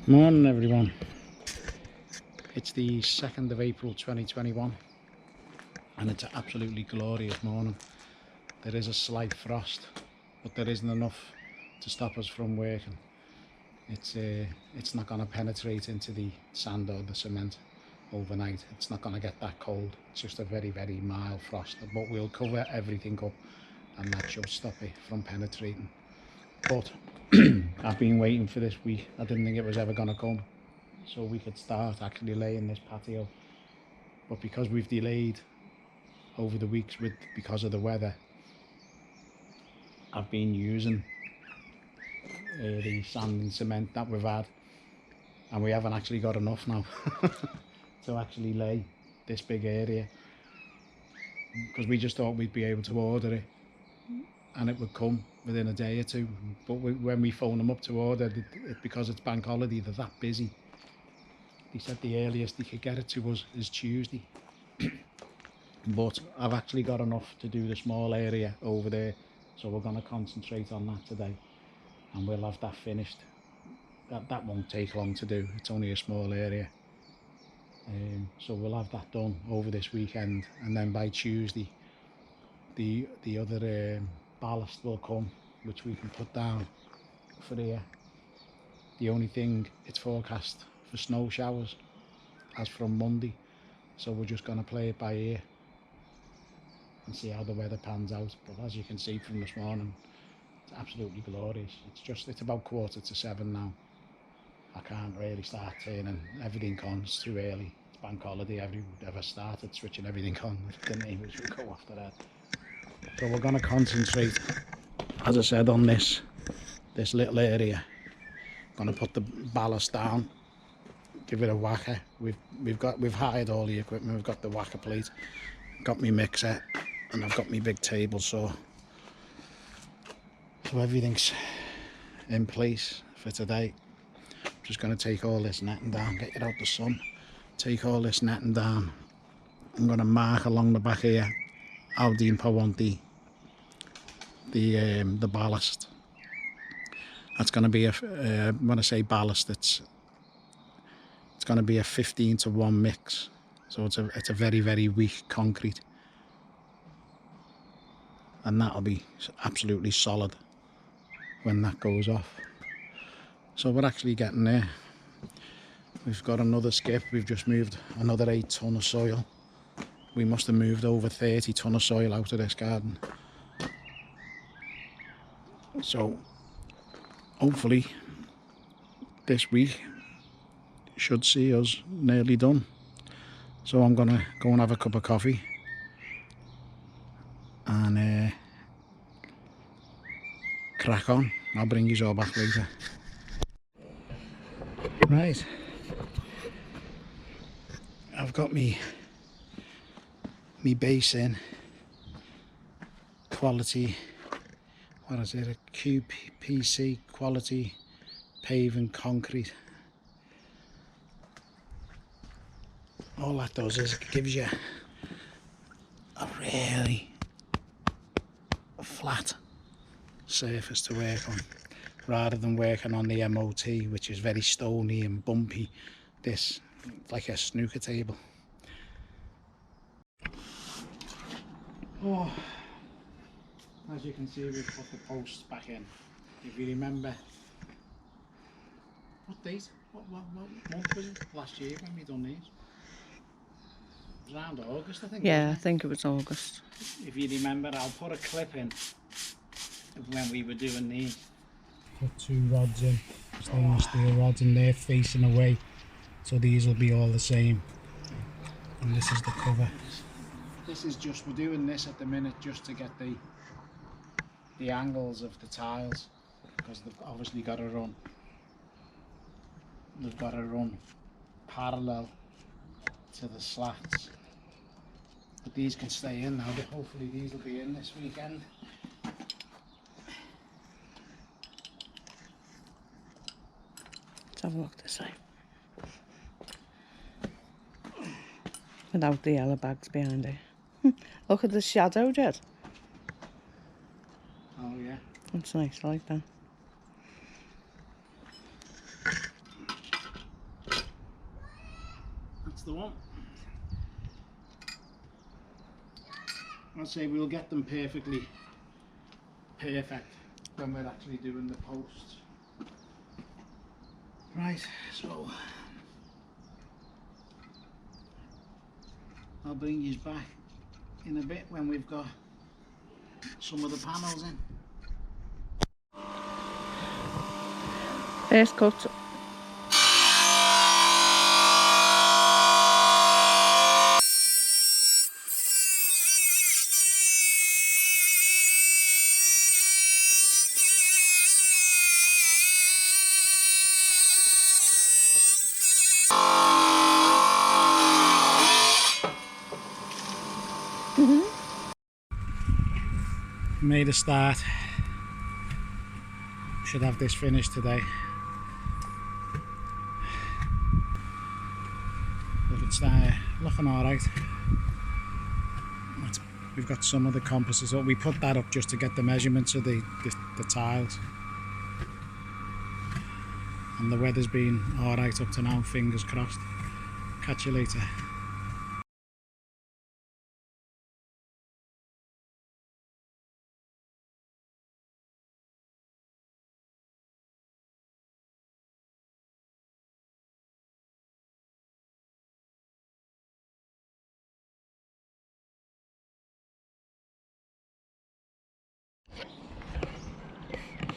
Morning everyone. It's the 2nd of April 2021 and it's an absolutely glorious morning. There is a slight frost, but there isn't enough to stop us from working. It's not going to penetrate into the sand or the cement overnight. It's not going to get that cold. It's just a very mild frost, but we'll cover everything up and that should stop it from penetrating. But I've been waiting for this week. I didn't think it was ever going to come, so we could start actually laying this patio. But because we've delayed over the weeks because of the weather, I've been using the sand and cement that we've had, and we haven't actually got enough now to actually lay this big area, because we just thought we'd be able to order it and it would come within a day or two. But when we phone them up to order it, because it's bank holiday, they're that busy. They said the earliest they could get it to us is Tuesday. But I've actually got enough to do the small area over there, so we're going to concentrate on that today and we'll have that finished. That won't take long to do, it's only a small area. So we'll have that done over this weekend, and then by Tuesday the other ballast will come, which we can put down for here. The only thing, it's forecast for snow showers as from Monday, so we're just going to play it by ear and see how the weather pans out. But as you can see from this morning, it's absolutely glorious. It's about 6:45 now. I can't really start turning everything on, it's too early. It's bank holiday. Ever started switching everything on, the neighbours will go after that. So we're going to concentrate, as I said, on this little area. Going to put the ballast down, give it a whacker. We've hired all the equipment. We've got the whacker plate, got me mixer, and I've got my big table saw. So everything's in place for today. I'm just going to take all this netting down, get it out the sun, take all this netting down. I'm going to mark along the back here how deep I want the ballast. That's going to be when I say ballast, it's going to be a 15:1 mix, so it's a very weak concrete, and that'll be absolutely solid when that goes off. So we're actually getting there. We've got another skip. We've just moved another 8 ton of soil. We must have moved over 30 ton of soil out of this garden. So hopefully this week should see us nearly done. So I'm gonna go and have a cup of coffee and crack on. I'll bring you all back later. Right, I've got me base in, quality, what is it, a QPC quality paving concrete. All that does is it gives you a really flat surface to work on, rather than working on the MOT, which is very stony and bumpy. This, like a snooker table. Oh, as you can see, we've put the posts back in. If you remember, what date? What month was it? Last year when we done these. It was around August, I think. Yeah, I think it was August. If you remember, I'll put a clip in of when we were doing these. Put 2 rods in, stainless steel rods, and they're facing away, so these will be all the same. And this is the cover. This is just, we're doing this at the minute just to get the angles of the tiles, because they've obviously got to run. They've got to run parallel to the slats. But these can stay in now. Hopefully these will be in this weekend. Let's have a look this way. Without the yellow bags behind it. Look at the shadow, Jed. Oh yeah. That's nice, I like that. the one. I'd say we'll get them perfectly perfect when we're actually doing the posts. Right, so I'll bring you back in a bit when we've got some of the panels in. First cut. Made a start. Should have this finished today. But it's looking alright. We've got some of the composites up. We put that up just to get the measurements of the tiles. And the weather's been alright up to now, fingers crossed. Catch you later.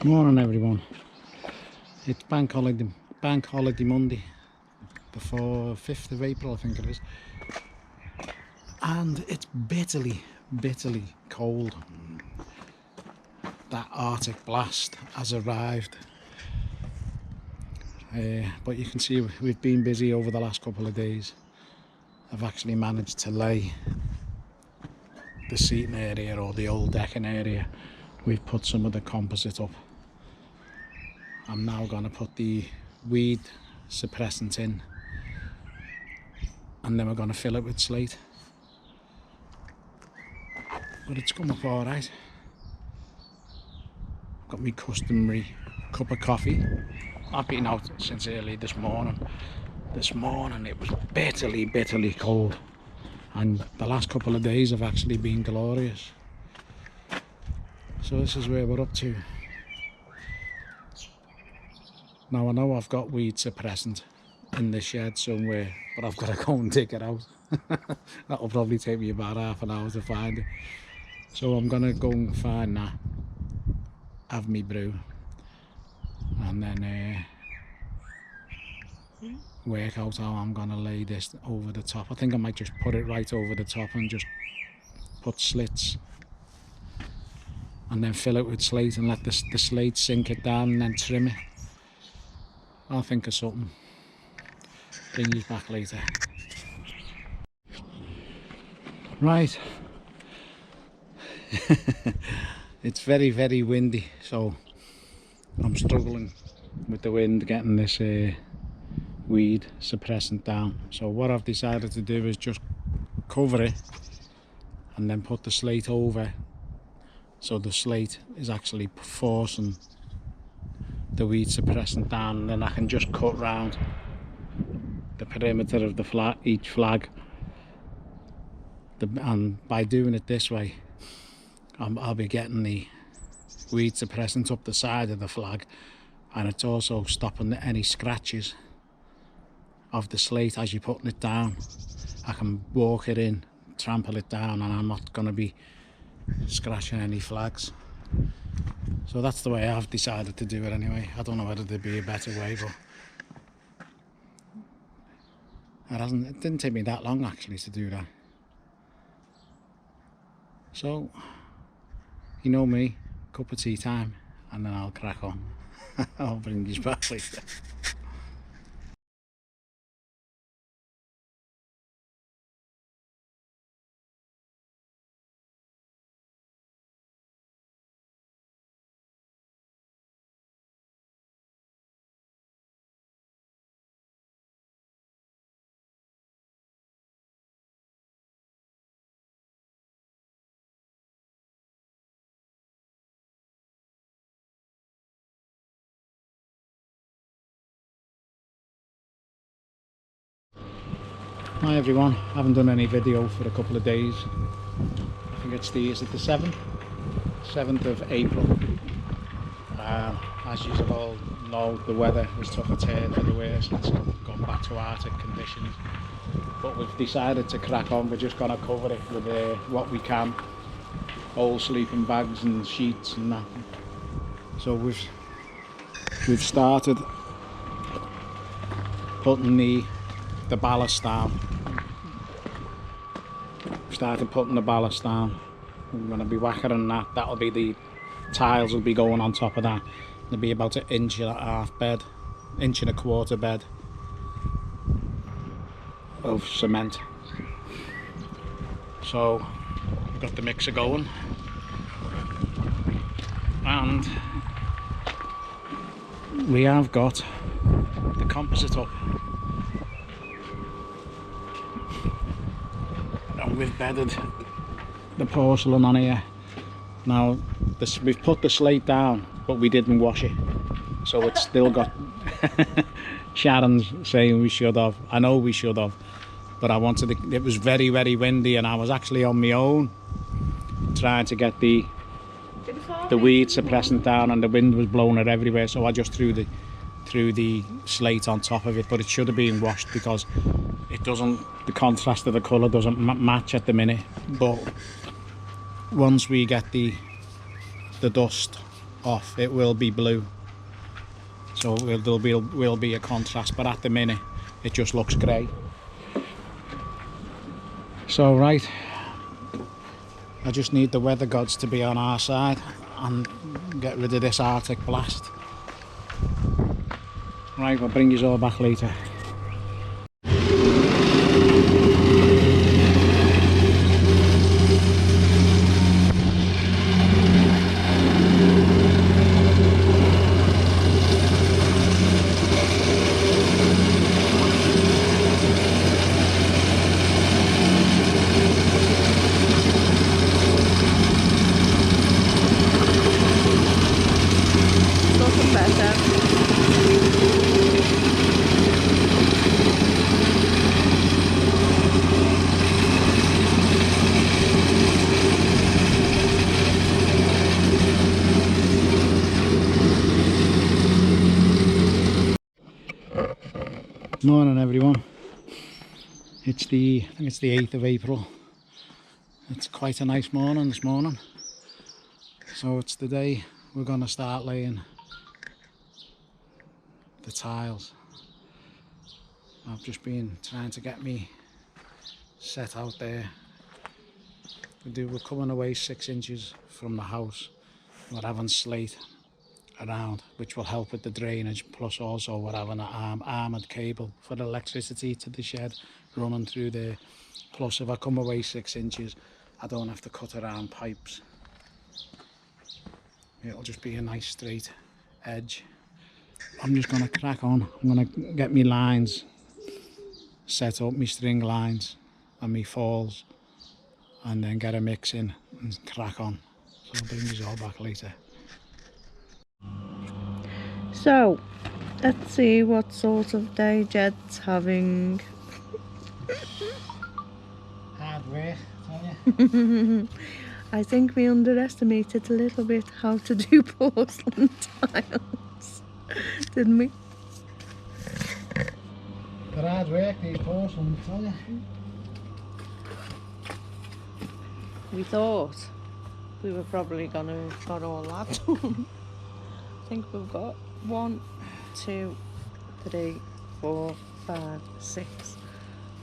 Morning everyone. It's bank holiday Monday, before 5th of April I think it is, and it's bitterly cold. That Arctic blast has arrived, but you can see we've been busy over the last couple of days. I've actually managed to lay the seating area, or the old decking area. We've put some of the composite up. I'm now going to put the weed suppressant in, and then we're going to fill it with slate. But it's come up alright. Got me customary cup of coffee. I've been out since early this morning. This morning it was bitterly cold, and the last couple of days have actually been glorious. So this is where we're up to. Now I know I've got weed suppressant in the shed somewhere, but I've got to go and dig it out. That'll probably take me about half an hour to find it. So I'm gonna go and find that, have me brew, and then work out how I'm gonna lay this over the top. I think I might just put it right over the top and just put slits, and then fill it with slate and let the slate sink it down, and then trim it. I'll think of something. Bring you back later. Right. It's very windy, so I'm struggling with the wind getting this weed suppressant down. So what I've decided to do is just cover it and then put the slate over, so the slate is actually forcing the weed suppressant down, and then I can just cut round the perimeter of the each flag. And by doing it this way, I'll be getting the weed suppressant up the side of the flag, and it's also stopping any scratches of the slate as you're putting it down. I can walk it in, trample it down, and I'm not going to be scratching any flags. So that's the way I've decided to do it anyway. I don't know whether there'd be a better way, but it didn't take me that long actually to do that. So, you know me, cup of tea time, and then I'll crack on. I'll bring you back later. Hi everyone, haven't done any video for a couple of days. I think it's is it the 7th of April. As you all know, the weather has took a turn for the worse. It's gone back to Arctic conditions. But we've decided to crack on. We're just going to cover it with what we can. Old sleeping bags and sheets and that. So we've started putting the ballast down. Started putting the ballast down. I'm going to be whackering that. That'll be the tiles will be going on top of that. There'll be about 1.5 inch bed, 1.25 inch bed of cement. So we've got the mixer going, and we have got the composite up. And we've bedded the porcelain on here. Now we've put the slate down, but we didn't wash it, so it's still got Sharon's saying we should have. I know we should have, but I wanted to, it was very windy, and I was actually on my own trying to get the weed suppressant down, and the wind was blowing it everywhere, so I just threw the slate on top of it. But it should have been washed because it doesn't, the contrast of the colour doesn't match at the minute. But once we get the dust off, it will be blue, so there will be a contrast, but at the minute it just looks grey. So right, I just need the weather gods to be on our side and get rid of this Arctic blast. Right, we'll bring you all back later. Morning everyone. I think it's the 8th of April. It's quite a nice morning this morning. So it's the day we're going to start laying the tiles. I've just been trying to get me set out there. We're coming away 6 inches from the house. We're having slate around, which will help with the drainage, plus also we're having an armoured cable for electricity to the shed running through there. Plus if I come away 6 inches, I don't have to cut around pipes. It'll just be a nice straight edge. I'm just going to crack on. I'm going to get me lines set up, my string lines and my falls, and then get a mix in and crack on. So I'll bring this all back later. So, let's see what sort of day Jed's having. Hard work, tell you. I think we underestimated a little bit how to do porcelain tiles, didn't we? They're hard work, these porcelain, tell you. We thought we were probably gonna have got all that done. I think we've got 1, 2, 3, 4, 5, 6,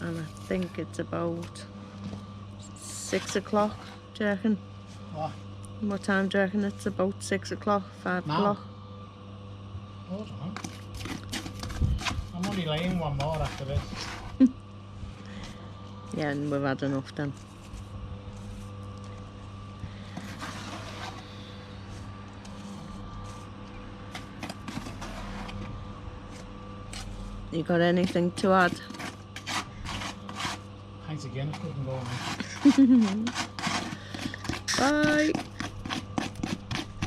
and I think it's about 6 o'clock. Do you reckon? What time do you reckon? It's about 6 o'clock, 5 o'clock. Hold on. I'm only laying one more after this. Yeah, and we've had enough then. You got anything to add? Thanks again, couldn't go on. Bye.